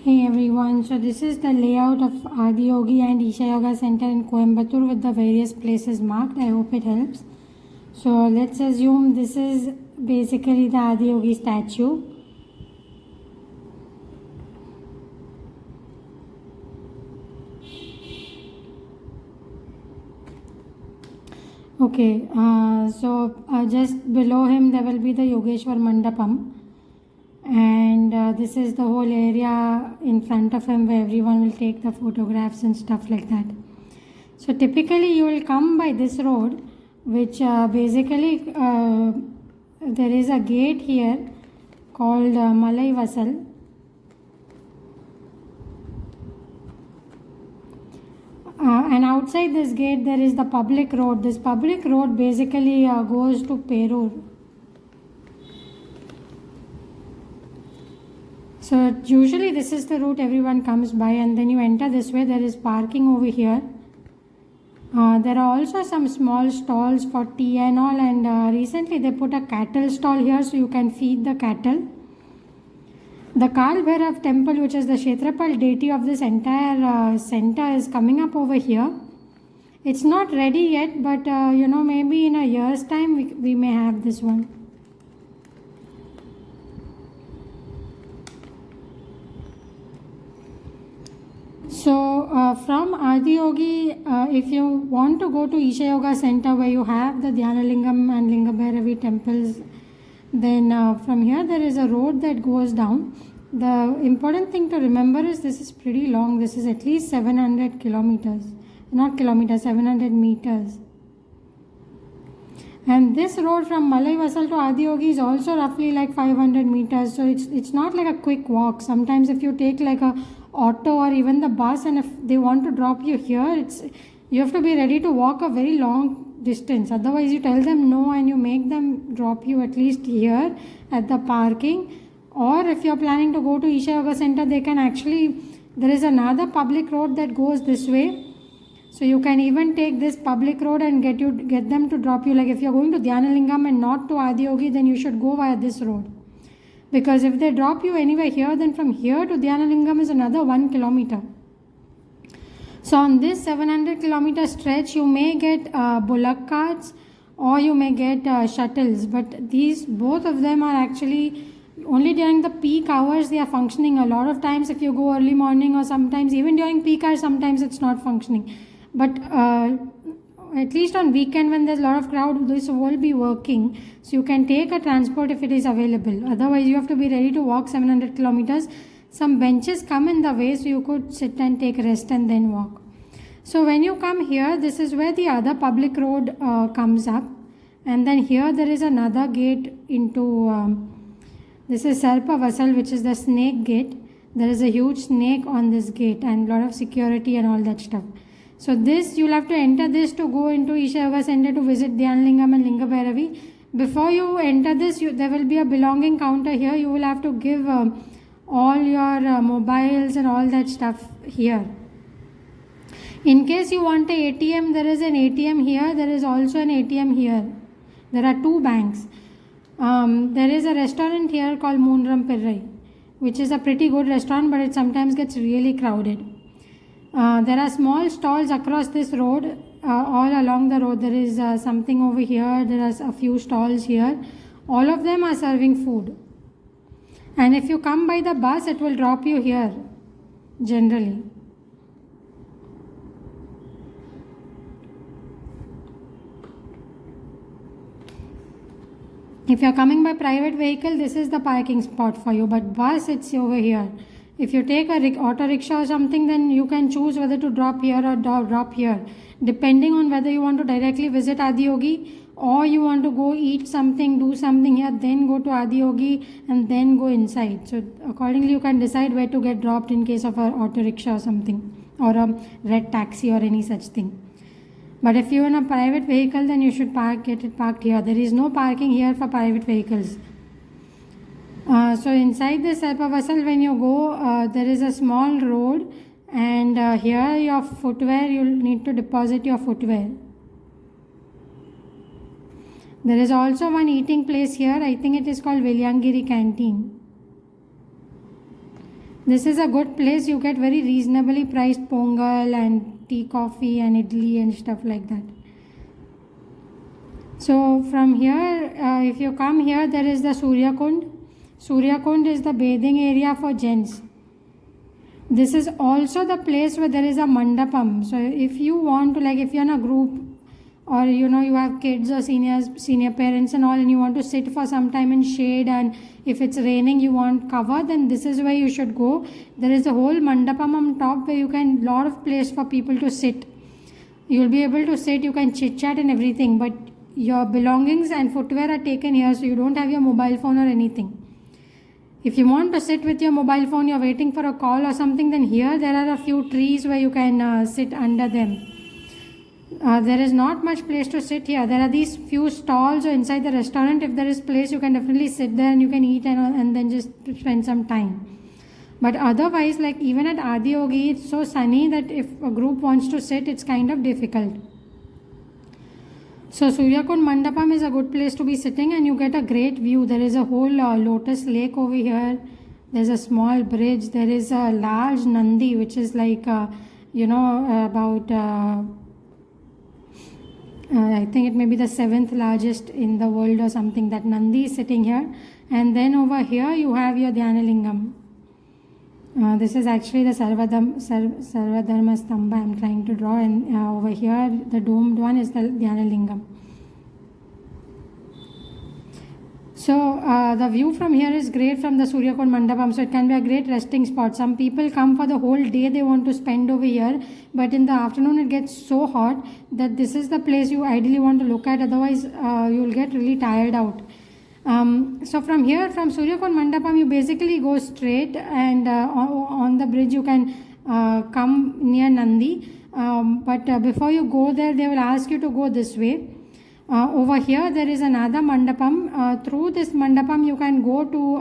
Hey everyone, so this is the layout of Adiyogi and Isha Yoga Center in Coimbatore with the various places marked. I hope it helps. So let's assume this is basically the Adiyogi statue. Okay, just below him there will be the Yogeshwar Mandapam. And this is the whole area in front of him where everyone will take the photographs and stuff like that. So typically you will come by this road, which basically there is a gate here called Malai Vasal. And outside this gate there is the public road. This public road basically goes to Perur. So usually this is the route everyone comes by, and then you enter this way. There is parking over here. There are also some small stalls for tea and all, and recently they put a cattle stall here so you can feed the cattle. The Kal Bhairav temple, which is the Kshetrapal deity of this entire center, is coming up over here. It's not ready yet, but maybe in a year's time we may have this one. So from Adiyogi, if you want to go to Isha Yoga Center where you have the Dhyanalinga and Linga Bhairavi temples, then from here there is a road that goes down. The important thing to remember is this is pretty long. This is at least 700 kilometers. Not kilometers, 700 meters. And this road from Malai Vasal to Adiyogi is also roughly like 500 meters. So it's not like a quick walk. Sometimes if you take like a auto or even the bus, and if they want to drop you here, you have to be ready to walk a very long distance. Otherwise you tell them no and you make them drop you at least here at the parking. Or if you're planning to go to Isha Yoga Center, there is another public road that goes this way. So you can even take this public road and get them to drop you. Like if you're going to Dhyanalinga and not to Adiyogi, then you should go via this road. Because if they drop you anywhere here, then from here to Dhyanalinga is another 1 kilometer. So on this 700 kilometer stretch, you may get bullock carts or you may get shuttles. But both of them are actually only during the peak hours they are functioning. A lot of times if you go early morning or sometimes even during peak hours, sometimes it's not functioning. But at least on weekend when there's a lot of crowd, this will be working. So you can take a transport if it is available. Otherwise you have to be ready to walk 700 kilometers. Some benches come in the way so you could sit and take rest and then walk. So when you come here, this is where the other public road comes up. And then here there is another gate into, this is Sarpa Vasal, which is the snake gate. There is a huge snake on this gate and a lot of security and all that stuff. So you'll have to enter this to go into Isha Yoga Center to visit Dhyanalingam and Linga Bhairavi. Before you enter this, there will be a belonging counter here. You will have to give all your mobiles and all that stuff here. In case you want a ATM, there is an ATM here. There is also an ATM here. There are two banks. There is a restaurant here called Moonram Pirrai, which is a pretty good restaurant, but it sometimes gets really crowded. There are small stalls across this road. All along the road there is something over here. There are a few stalls here. All of them are serving food. And if you come by the bus, it will drop you here generally. If you are coming by private vehicle, this is the parking spot for you. But bus, it's over here. If you take a auto rickshaw or something, then you can choose whether to drop here or drop here, depending on whether you want to directly visit Adiyogi or you want to go eat something, do something here, then go to Adiyogi and then go inside. So accordingly you can decide where to get dropped in case of an auto rickshaw or something, or a red taxi or any such thing. But if you're in a private vehicle, then you should get it parked here. There is no parking here for private vehicles. So inside the Sarpa Vasal, when you go, there is a small road, and here your footwear, you'll need to deposit your footwear. There is also one eating place here. I think it is called Velyangiri Canteen. This is a good place. You get very reasonably priced pongal and tea, coffee and idli and stuff like that. So from here, if you come here, there is the Surya Kund. Surya Kund is the bathing area for gents. This is also the place where there is a mandapam. So if you want to, like, if you're in a group, or you have kids or senior parents and all, and you want to sit for some time in shade, and if it's raining you want cover, then this is where you should go. There is a whole mandapam on top where you can, lot of place for people to sit. You'll be able to sit, you can chit chat and everything, but your belongings and footwear are taken here, so you don't have your mobile phone or anything. If you want to sit with your mobile phone, you're waiting for a call or something, then here there are a few trees where you can sit under them. There is not much place to sit here. There are these few stalls inside the restaurant. If there is place, you can definitely sit there and you can eat and then just spend some time. But otherwise, like even at Adiyogi, it's so sunny that if a group wants to sit, it's kind of difficult. So Suryakund Mandapam is a good place to be sitting, and you get a great view. There is a whole lotus lake over here. There's a small bridge. There is a large Nandi, which is like about I think it may be the 7th largest in the world or something. That Nandi is sitting here. And then over here you have your Dhyanalinga. This is actually the Sarvadharma Stamba I am trying to draw, and over here the domed one is the Dhyanalinga. So the view from here is great from the Suryakund Mandapam, so it can be a great resting spot. Some people come for the whole day, they want to spend over here, but in the afternoon it gets so hot that this is the place you ideally want to look at, otherwise you will get really tired out. So from here, from Suryakund Mandapam, you basically go straight, and on the bridge you can come near Nandi, but before you go there, they will ask you to go this way. Over here there is another mandapam. Through this mandapam you can go to,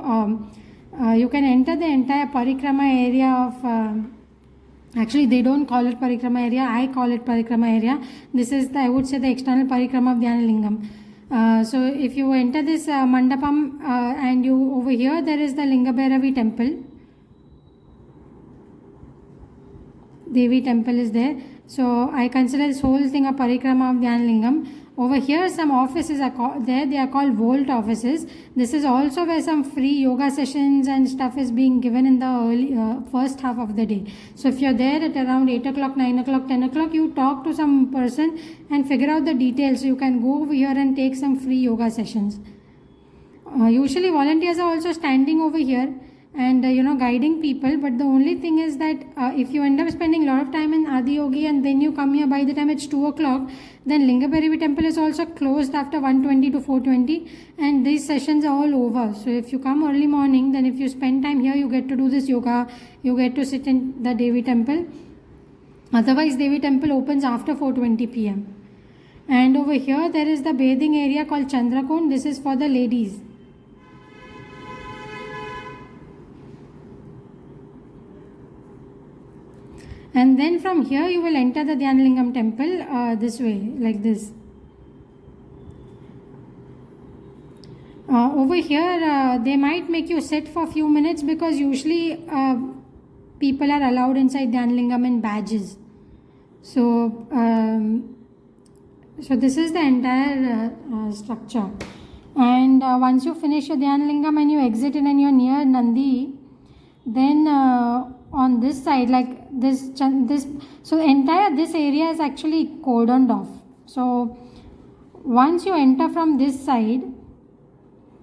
you can enter the entire parikrama area of, actually they don't call it parikrama area, I call it parikrama area. This is I would say the external parikrama of Dhyanalinga. So if you enter this mandapam and you over here, there is the Lingabhairavi temple. Devi temple is there. So I consider this whole thing a parikrama of Dhyanalinga. Over here some offices are there, they are called vault offices. This is also where some free yoga sessions and stuff is being given in the early first half of the day. So if you're there at around 8 o'clock, 9 o'clock, 10 o'clock, you talk to some person and figure out the details. So you can go over here and take some free yoga sessions. Usually volunteers are also standing over here and guiding people, but the only thing is that if you end up spending a lot of time in Adiyogi and then you come here by the time it's 2 o'clock, then Lingabhairavi temple is also closed after 1:20 to 4:20, and these sessions are all over. So if you come early morning, then if you spend time here, you get to do this yoga, you get to sit in the Devi temple. Otherwise Devi temple opens after 4:20 p.m. And over here there is the bathing area called Chandrakund. This is for the ladies. And then from here you will enter the Dhyanalinga temple this way, like this. Over here they might make you sit for a few minutes, because usually people are allowed inside Dhyanalinga in badges. So so this is the entire structure. And once you finish your Dhyanalinga and you exit it and you're near Nandi, then on this side, like this, so entire this area is actually cordoned off. So once you enter from this side,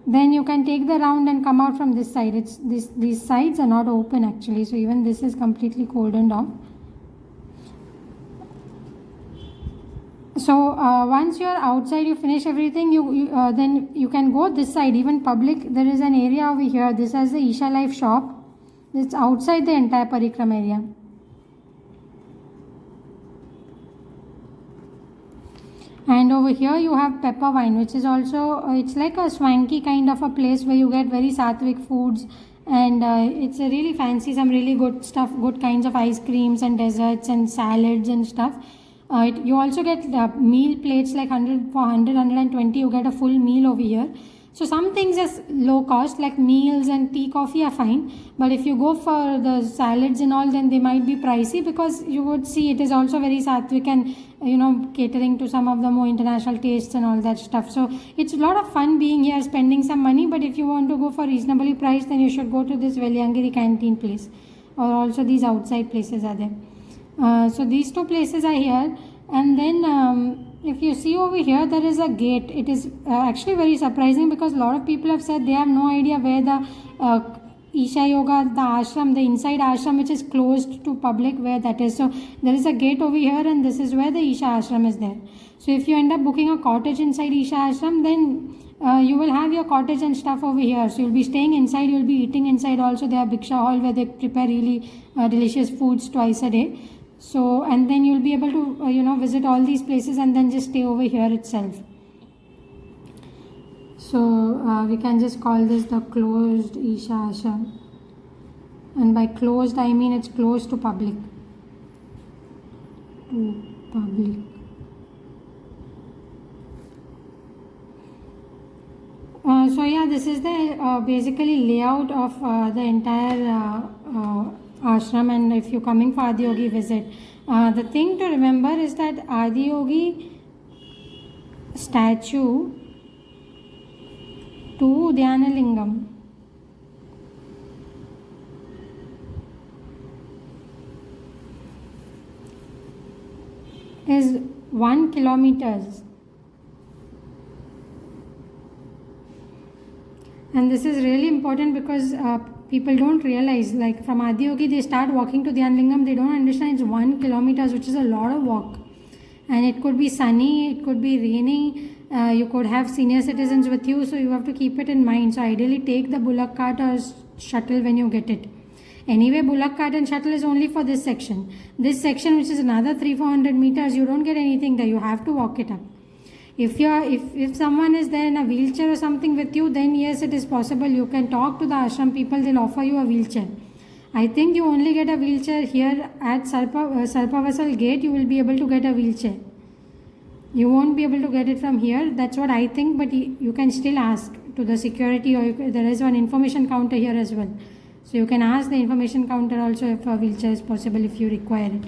then you can take the round and come out from this side. It's these sides are not open actually, so even this is completely cordoned off. So once you are outside, you finish everything, then you can go this side. Even public, there is an area over here. This is the Isha Life shop. It's outside the entire parikrama area. And over here you have pepper wine, which is also, it's like a swanky kind of a place where you get very sattvic foods, and it's a really fancy, some really good stuff, good kinds of ice creams and desserts and salads and stuff. You also get meal plates, like 100 for 100, 120, you get a full meal over here. So some things is low cost, like meals and tea, coffee are fine. But if you go for the salads and all, then they might be pricey, because you would see it is also very sattvic and catering to some of the more international tastes and all that stuff. So it's a lot of fun being here, spending some money. But if you want to go for reasonably priced, then you should go to this Veliangiri canteen place, or also these outside places are there. So these two places are here. And then if you see over here, there is a gate. It is actually very surprising, because a lot of people have said they have no idea where the Isha Yoga, the ashram, the inside ashram which is closed to public, where that is. So there is a gate over here, and this is where the Isha ashram is there. So if you end up booking a cottage inside Isha ashram, then you will have your cottage and stuff over here. So you'll be staying inside, you'll be eating inside also. They have Bhiksha hall where they prepare really delicious foods twice a day. So, and then you'll be able to visit all these places and then just stay over here itself. So we can just call this the closed Isha ashram, and by closed I mean it's closed to public. So yeah, this is the basically layout of the entire ashram. And if you're coming for Adiyogi visit, the thing to remember is that Adiyogi statue to Dhyanalinga is 1 kilometer. And this is really important, because people don't realize, like from Adiyogi they start walking to Dhyanalingam, they don't understand it's 1 kilometer, which is a lot of walk. And it could be sunny, it could be rainy, you could have senior citizens with you, so you have to keep it in mind. So ideally take the bullock cart or shuttle when you get it. Anyway, bullock cart and shuttle is only for this section. This section, which is another 300-400 meters, you don't get anything there, you have to walk it up. If someone is there in a wheelchair or something with you, then yes, it is possible. You can talk to the ashram people, they'll offer you a wheelchair. I think you only get a wheelchair here at Sarpavasal gate, you will be able to get a wheelchair. You won't be able to get it from here, that's what I think, but you can still ask to the security, or there is one information counter here as well. So you can ask the information counter also if a wheelchair is possible if you require it.